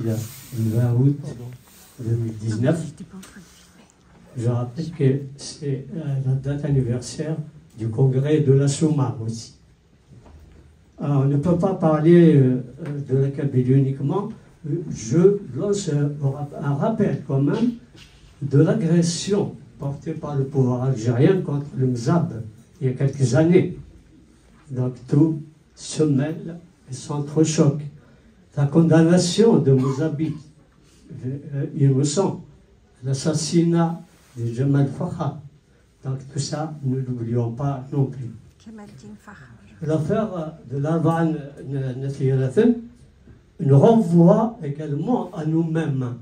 Le 20 août 2019. Je rappelle que c'est la date anniversaire du congrès de la Souma aussi. Alors, on ne peut pas parler de la Kabylie uniquement. Je lance un rappel quand même de l'agression portée par le pouvoir algérien contre le Mzab il y a quelques années. Donc tout se mêle et s'entrechoque. La condamnation de Mouzabi, il me semble, l'assassinat de Jamal Farha. Donc tout ça, ne l'oublions pas non plus. L'affaire de l'Arban Nathirathim nous renvoie également à nous-mêmes,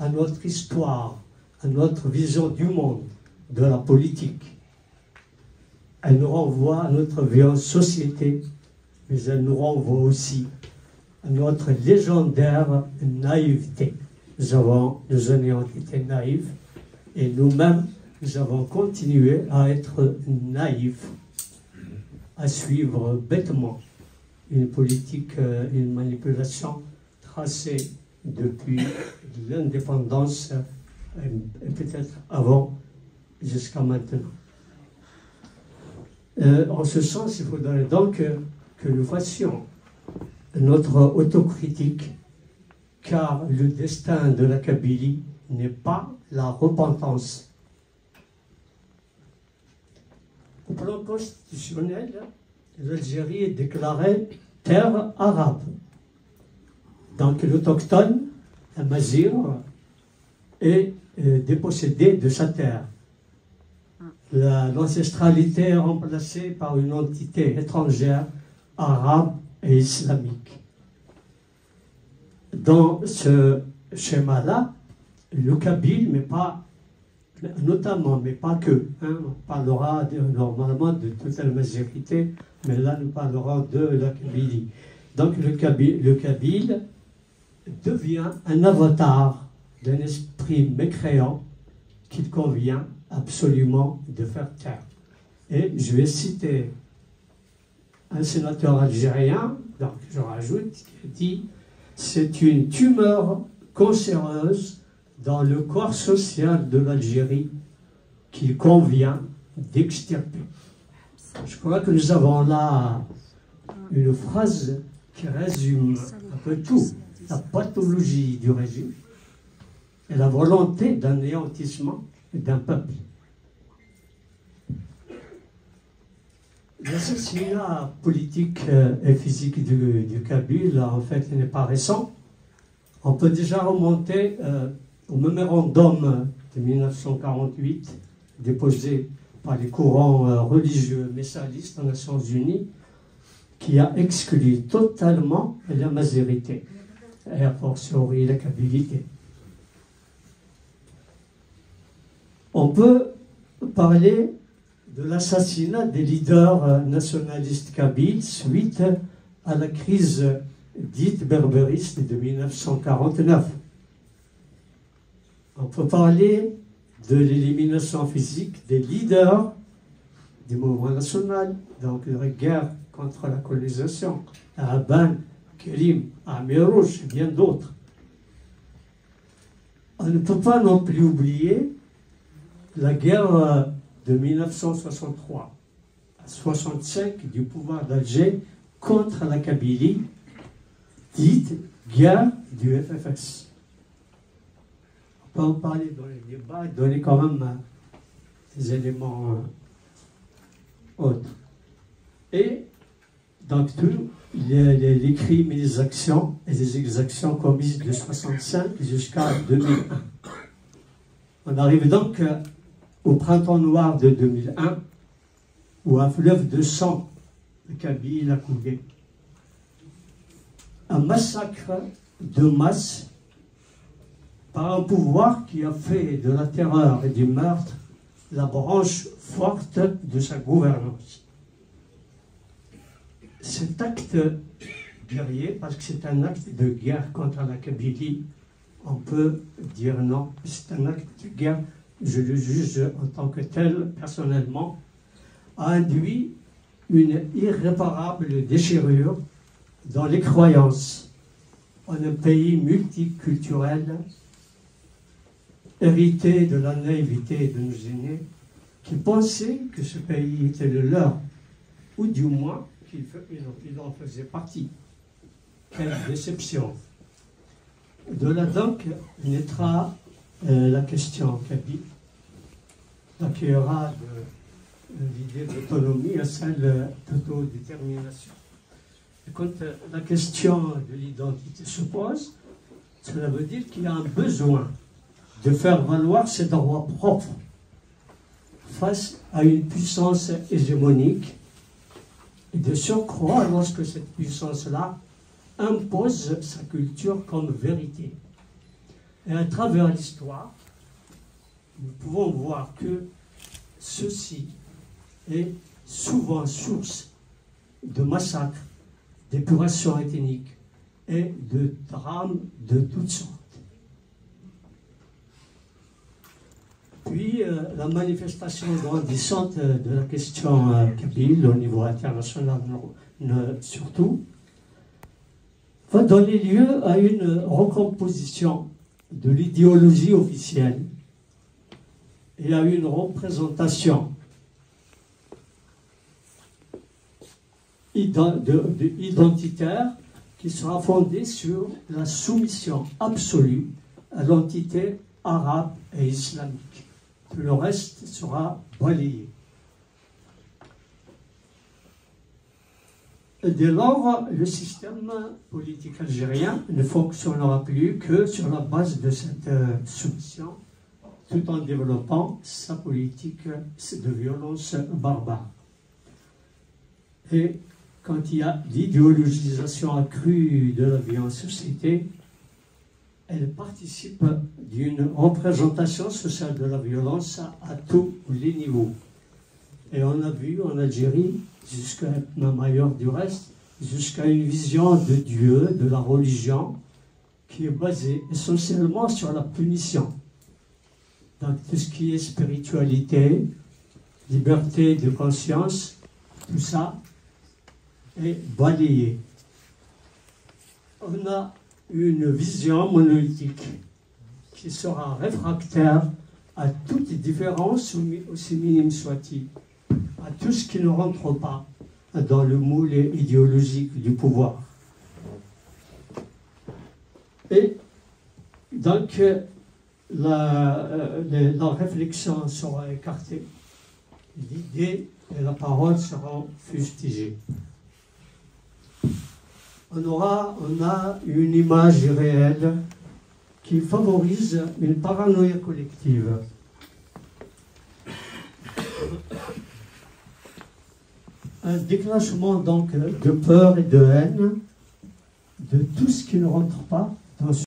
à notre histoire, à notre vision du monde, de la politique. Elle nous renvoie à notre vie en société, mais elle nous renvoie aussi à notre légendaire naïveté. Nous en ayons été naïfs et nous-mêmes, nous avons continué à être naïfs, à suivre bêtement une politique, une manipulation tracée depuis l'indépendance et peut-être avant jusqu'à maintenant. En ce sens, il faudrait donc que nous fassions notre autocritique, car le destin de la Kabylie n'est pas la repentance. Au plan constitutionnel, l'Algérie est déclarée terre arabe. Donc l'autochtone, un mazir, est dépossédé de sa terre. L'ancestralité est remplacée par une entité étrangère, arabe et islamique. Dans ce schéma-là, le kabyle, mais pas notamment, mais pas que, on parlera normalement de toute la majorité, mais là nous parlerons de la Kabylie. Donc le kabyle devient un avatar d'un esprit mécréant qu'il convient absolument de faire taire. Et je vais citer un sénateur algérien, donc je rajoute, qui a dit « C'est une tumeur cancéreuse dans le corps social de l'Algérie qu'il convient d'extirper. » Je crois que nous avons là une phrase qui résume un peu tout, la pathologie du régime et la volonté d'anéantissement d'un peuple. L'assassinat politique et physique du Kabyle, en fait, n'est pas récent. On peut déjà remonter au mémorandum de 1948, déposé par les courants religieux messalistes aux Nations Unies, qui a exclu totalement la mazérité, et a fortiori la kabilité. On peut parler de l'assassinat des leaders nationalistes kabyles suite à la crise dite berbériste de 1949. On peut parler de l'élimination physique des leaders du mouvement national, donc de la guerre contre la colonisation, à Aban, Kérim, à Amirouche et bien d'autres. On ne peut pas non plus oublier la guerre de 1963 à 65 du pouvoir d'Alger contre la Kabylie, dite guerre du FFS. On peut en parler dans les débats et donner quand même des éléments autres. Et donc tout, il y a les crimes et les actions et les exactions commises de 65 jusqu'à 2001. On arrive donc au printemps noir de 2001, où un fleuve de sang, le Kabyle, a coulé. Un massacre de masse par un pouvoir qui a fait de la terreur et du meurtre la branche forte de sa gouvernance. Cet acte guerrier, parce que c'est un acte de guerre contre la Kabylie, on peut dire non, c'est un acte de guerre. Je le juge en tant que tel, personnellement, a induit une irréparable déchirure dans les croyances, en un pays multiculturel, hérité de la naïveté de nos aînés, qui pensaient que ce pays était le leur, ou du moins qu'il en faisait partie. Quelle déception! De là donc naîtra la question Kabyle, qui ira de l'idée d'autonomie à celle d'autodétermination. Et quand la question de l'identité se pose, cela veut dire qu'il y a un besoin de faire valoir ses droits propres face à une puissance hégémonique, et de surcroît lorsque cette puissance-là impose sa culture comme vérité. Et à travers l'histoire, nous pouvons voir que ceci est souvent source de massacres, d'épuration ethnique et de drames de toutes sortes. Puis la manifestation grandissante de la question kabyle au niveau international surtout va donner lieu à une recomposition de l'idéologie officielle et à une représentation identitaire qui sera fondée sur la soumission absolue à l'entité arabe et islamique. Tout le reste sera balayé. Dès lors, le système politique algérien ne fonctionnera plus que sur la base de cette soumission, tout en développant sa politique de violence barbare. Et quand il y a l'idéologisation accrue de la vie en société, elle participe d'une représentation sociale de la violence à tous les niveaux. Et on a vu en Algérie, jusqu'à même ailleurs du reste, jusqu'à une vision de Dieu, de la religion, qui est basée essentiellement sur la punition. Donc tout ce qui est spiritualité, liberté de conscience, tout ça est balayé. On a une vision monolithique qui sera réfractaire à toute différence, aussi minime soit-il, à tout ce qui ne rentre pas dans le moule idéologique du pouvoir. Et donc, la réflexion sera écartée, l'idée et la parole seront fustigées. On a une image réelle qui favorise une paranoïa collective. Un déclenchement donc de peur et de haine de tout ce qui ne rentre pas dans ce